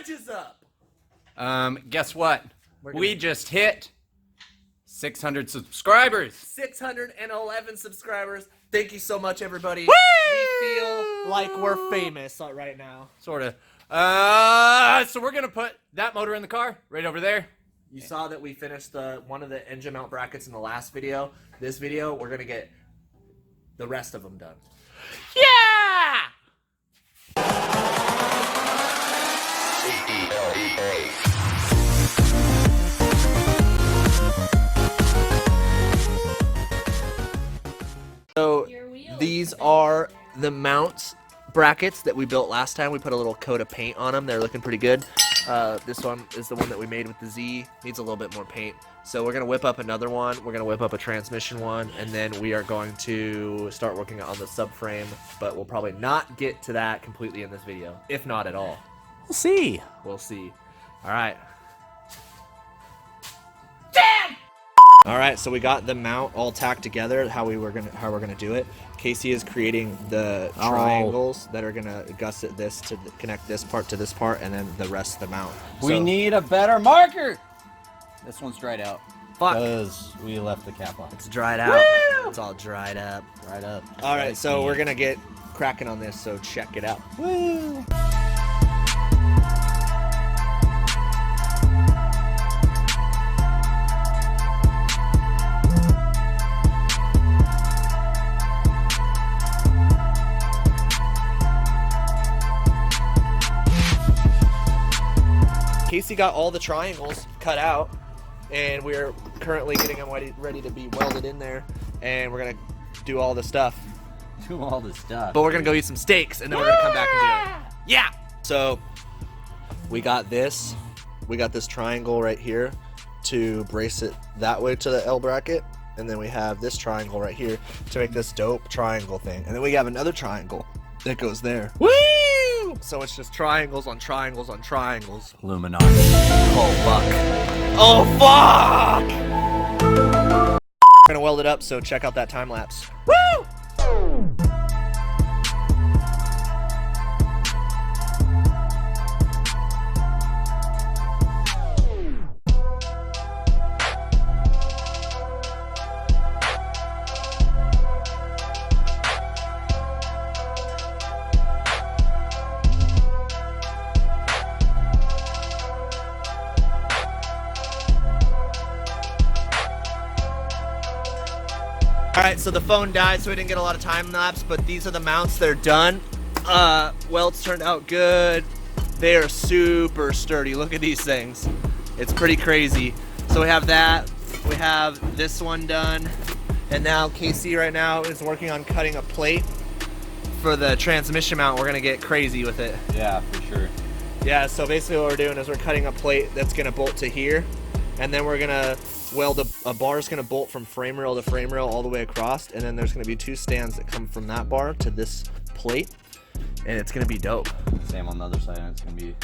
is up. Guess what? We just hit 600 subscribers. 611 subscribers. Thank you so much, everybody. Woo! We feel like we're famous right now. Sort of. So we're gonna put that motor in the car right over there. You saw that we finished one of the engine mount brackets in the last video. This video, we're gonna get the rest of them done. Yeah! So these are the mounts brackets that we built last time. We put a little coat of paint on them. They're looking pretty good. This one is the one that we made with the Z. Needs a little bit more paint. So we're going to whip up another one. We're going to whip up a transmission one. And then we are going to start working on the subframe. But we'll probably not get to that completely in this video. If not at all. We'll see. We'll see. All right. Damn! All right, so we got the mount all tacked together. How we're gonna do it. Casey is creating the triangles that are gonna gusset this to connect this part to this part, and then the rest of the mount. We need a better marker. This one's dried out. Fuck. Because we left the cap on. It's dried out. Woo! It's all dried up. Dried up. All right, so we're gonna get cracking on this. So check it out. Woo! Casey got all the triangles cut out, and we're currently getting them ready to be welded in there, and we're gonna do all the stuff. Do all the stuff. But we're gonna go eat some steaks, and then we're gonna come back and do it. Yeah! So, we got this. We got this triangle right here to brace it that way to the L bracket, and then we have this triangle right here to make this dope triangle thing. And then we have another triangle that goes there. Woo! So it's just triangles on triangles on triangles. Illuminati. Oh, fuck. Oh, fuck! We're gonna weld it up, so check out that time lapse. Woo! Alright, so the phone died, so we didn't get a lot of time lapse, but these are the mounts. They're done. Welds turned out good. They are super sturdy. Look at these things. It's pretty crazy. So we have that. We have this one done. And now Casey right now is working on cutting a plate for the transmission mount. We're going to get crazy with it. Yeah, for sure. Yeah, so basically what we're doing is we're cutting a plate that's going to bolt to here. And then we're going to weld a bar is going to bolt from frame rail to frame rail all the way across, and then there's going to be two stands that come from that bar to this plate, and it's going to be dope. Same on the other side, and it's going to be,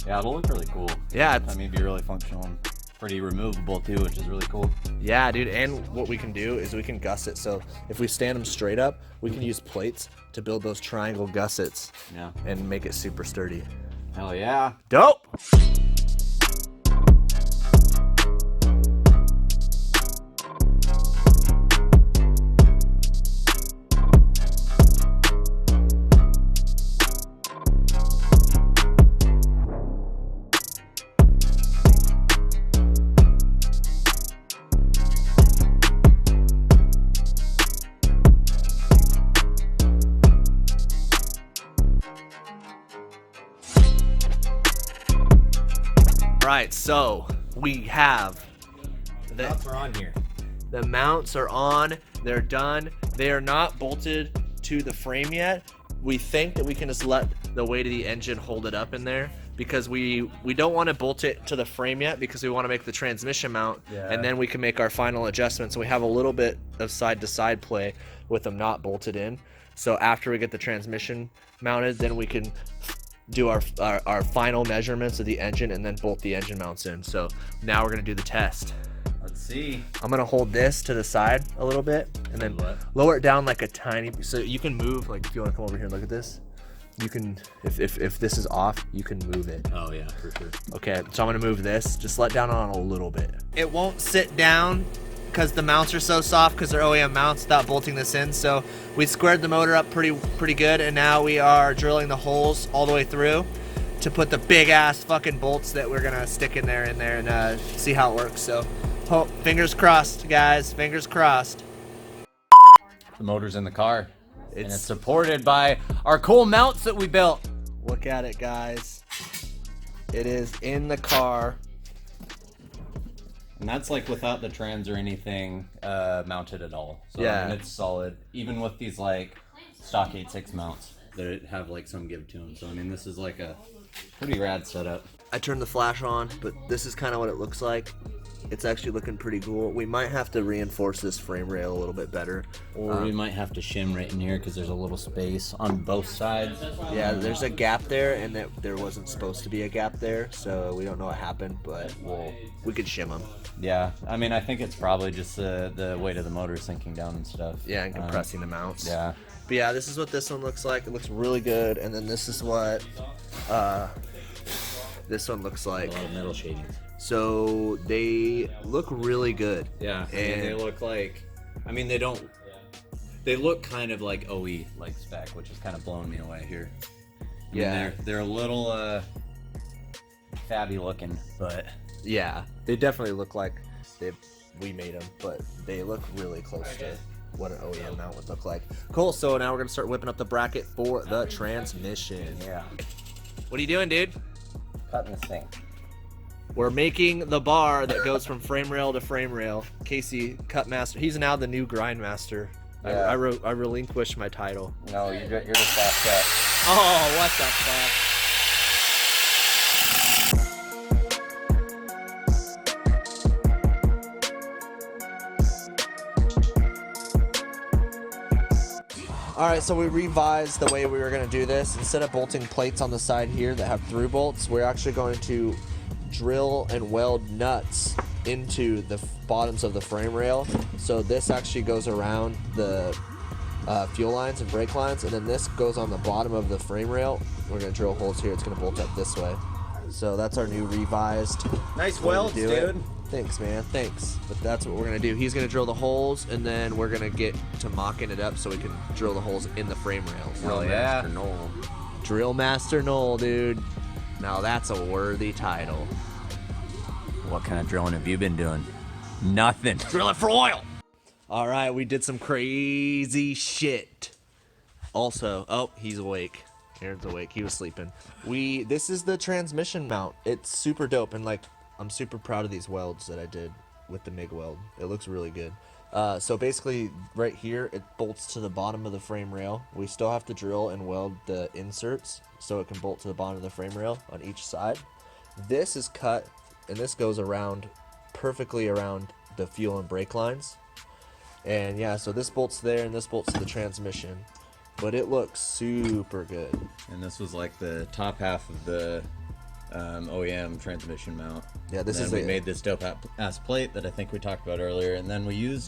yeah, it'll look really cool. Yeah. I mean, be really functional and pretty removable too, which is really cool. Yeah, dude, and what we can do is we can gusset, so if we stand them straight up, we can use plates to build those triangle gussets. Yeah. And make it super sturdy. Hell yeah. Dope! Right, so we have The mounts are on here. The mounts are on. They're done. They are not bolted to the frame yet. We think that we can just let the weight of the engine hold it up in there because we don't want to bolt it to the frame yet because we want to make the transmission mount, and then we can make our final adjustments. So we have a little bit of side-to-side play with them not bolted in. So after we get the transmission mounted, then we can do our final measurements of the engine and then bolt the engine mounts in. So now we're gonna do the test. Let's see. I'm gonna hold this to the side a little bit and then lower it down like a tiny, so you can move, like if you wanna come over here and look at this. You can, if this is off, you can move it. Oh yeah, for sure. Okay, so I'm gonna move this. Just let down on a little bit. It won't sit down because the mounts are so soft because they're OEM mounts without bolting this in. So we squared the motor up pretty good, and now we are drilling the holes all the way through to put the big ass fucking bolts that we're gonna stick in there and see how it works. So fingers crossed, guys. Fingers crossed. The motor's in the car. And it's supported by our cool mounts that we built. Look at it, guys. It is in the car. And that's like without the trans or anything mounted at all. So Yeah. I mean, it's solid. Even with these like stock 8.6 mounts that have like some give to them. So I mean, this is like a pretty rad setup. I turned the flash on, but this is kind of what it looks like. It's actually looking pretty cool. We might have to reinforce this frame rail a little bit better. Or we might have to shim right in here because there's a little space on both sides. Yeah, there's a gap there, and there wasn't supposed to be a gap there, so we don't know what happened, but we could shim them. Yeah, I mean, I think it's probably just the weight of the motor sinking down and stuff. Yeah, and compressing the mounts. Yeah. But yeah, this is what this one looks like. It looks really good, and then this is what this one looks like. A lot of metal shadings. So they look really good. Yeah, and they look like, I mean, they look kind of like OE like spec, which is kind of blowing me away here. I mean, Yeah, they're a little fabby looking, but yeah, they definitely look like we made them, but they look really close to what an OEM mount would look like. Cool. So now we're gonna start whipping up the bracket for the transmission. yeah, What are you doing, dude? cutting this thing. We're making the bar that goes from frame rail to frame rail. Casey, cut master. He's now the new grind master. Yeah. I relinquished my title. No, you're the fast cut. Oh, what the fuck? All right, so we revised the way we were gonna do this. Instead of bolting plates on the side here that have through bolts, we're actually going to drill and weld nuts into the bottoms of the frame rail. So this actually goes around the fuel lines and brake lines, and then this goes on the bottom of the frame rail. We're gonna drill holes here. It's gonna bolt up this way. So that's our new revised Nice way to welds, do it. dude. Thanks, man. Thanks. But that's what we're gonna do. He's gonna drill the holes, and then we're gonna get to mocking it up so we can drill the holes in the frame rails. Hell yeah. Drill Master Knoll, dude. Now that's a worthy title. What kind of drilling have you been doing? Nothing. Drill it for oil. All right, we did some crazy shit. Also, oh, he's awake. Aaron's awake. He was sleeping. This is the transmission mount. It's super dope, and like I'm super proud of these welds that I did with the MIG weld. It looks really good. So basically, right here, it bolts to the bottom of the frame rail. We still have to drill and weld the inserts so it can bolt to the bottom of the frame rail on each side. This is cut, and this goes around perfectly around the fuel and brake lines. And yeah, so this bolts there, and this bolts to the transmission. But it looks super good. And this was like the top half of the OEM transmission mount. Yeah, this is we made this dope ass plate that I think we talked about earlier, and then we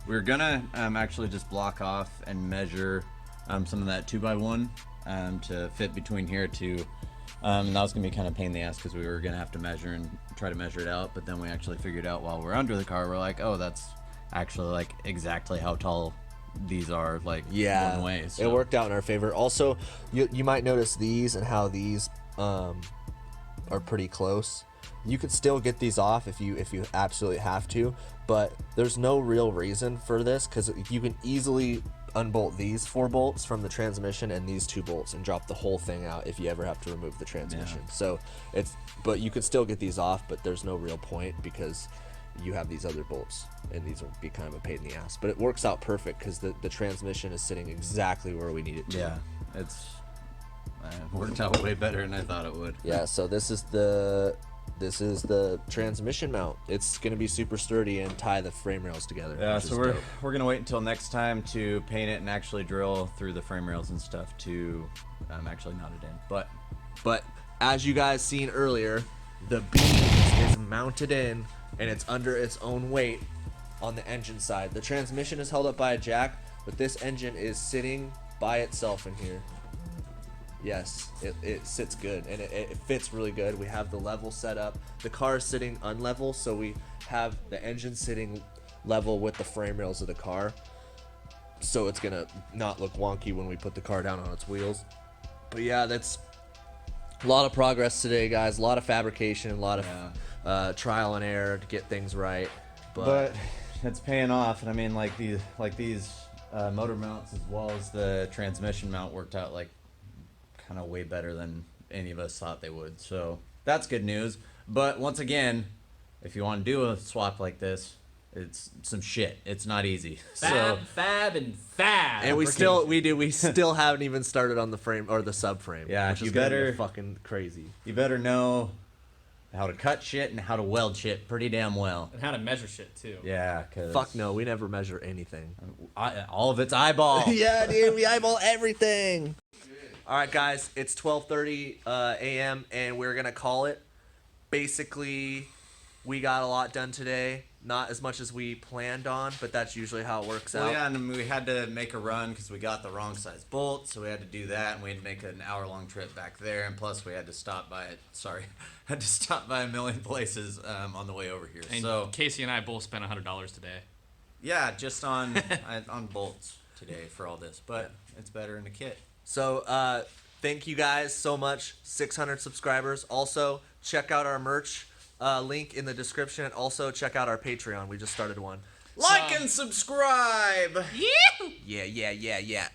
were gonna actually just block off and measure some of that 2x1 to fit between here too. And that was gonna be kind of a pain in the ass because we were gonna have to measure and try to measure it out, but then we actually figured out while we're under the car, we're like, oh, that's actually like exactly how tall these are, like one way. So. It worked out in our favor. Also, you might notice these and how these are pretty close. You could still get these off if you absolutely have to, but there's no real reason for this because you can easily unbolt these 4 bolts from the transmission and these 2 bolts and drop the whole thing out if you ever have to remove the transmission. Yeah. So but you could still get these off, but there's no real point because you have these other bolts and these will be kind of a pain in the ass. But it works out perfect because the transmission is sitting exactly where we need it to. Yeah, it's worked out way better than I thought it would. Yeah, so this is the transmission mount. It's gonna be super sturdy and tie the frame rails together. Yeah, so we're gonna wait until next time to paint it and actually drill through the frame rails and stuff to actually knot it in. But as you guys seen earlier, the BEATZ is mounted in and it's under its own weight on the engine side. The transmission is held up by a jack, but this engine is sitting by itself in here. Yes, it sits good, and it fits really good. We have the level set up. The car is sitting unlevel, so we have the engine sitting level with the frame rails of the car. So it's gonna not look wonky when we put the car down on its wheels. But yeah, that's a lot of progress today, guys. A lot of fabrication, a lot of trial and error to get things right. But it's paying off, and I mean, like these motor mounts as well as the transmission mount worked out like kind of way better than any of us thought they would. So that's good news. But once again, if you want to do a swap like this, it's some shit. It's not easy. Fab. And we still haven't even started on the frame or the subframe. Yeah, which you is gonna be better fucking crazy. You better know how to cut shit and how to weld shit pretty damn well. And how to measure shit too. Yeah, cause Fuck no, we never measure anything. all of it's eyeball. Yeah, dude, we eyeball everything. All right, guys, it's 12:30 a.m. and we're gonna call it. Basically, we got a lot done today. Not as much as we planned on, but that's usually how it works out. Yeah, and we had to make a run because we got the wrong size bolt, so we had to do that, and we had to make an hour-long trip back there, and plus we had to stop by a million places on the way over here. And so Casey and I both spent $100 today. yeah, just on on bolts today for all this, but it's better in the kit. So thank you guys so much. 600 subscribers. Also, check out our merch. Link in the description. And also, check out our Patreon. We just started one. Like and subscribe! Yeah.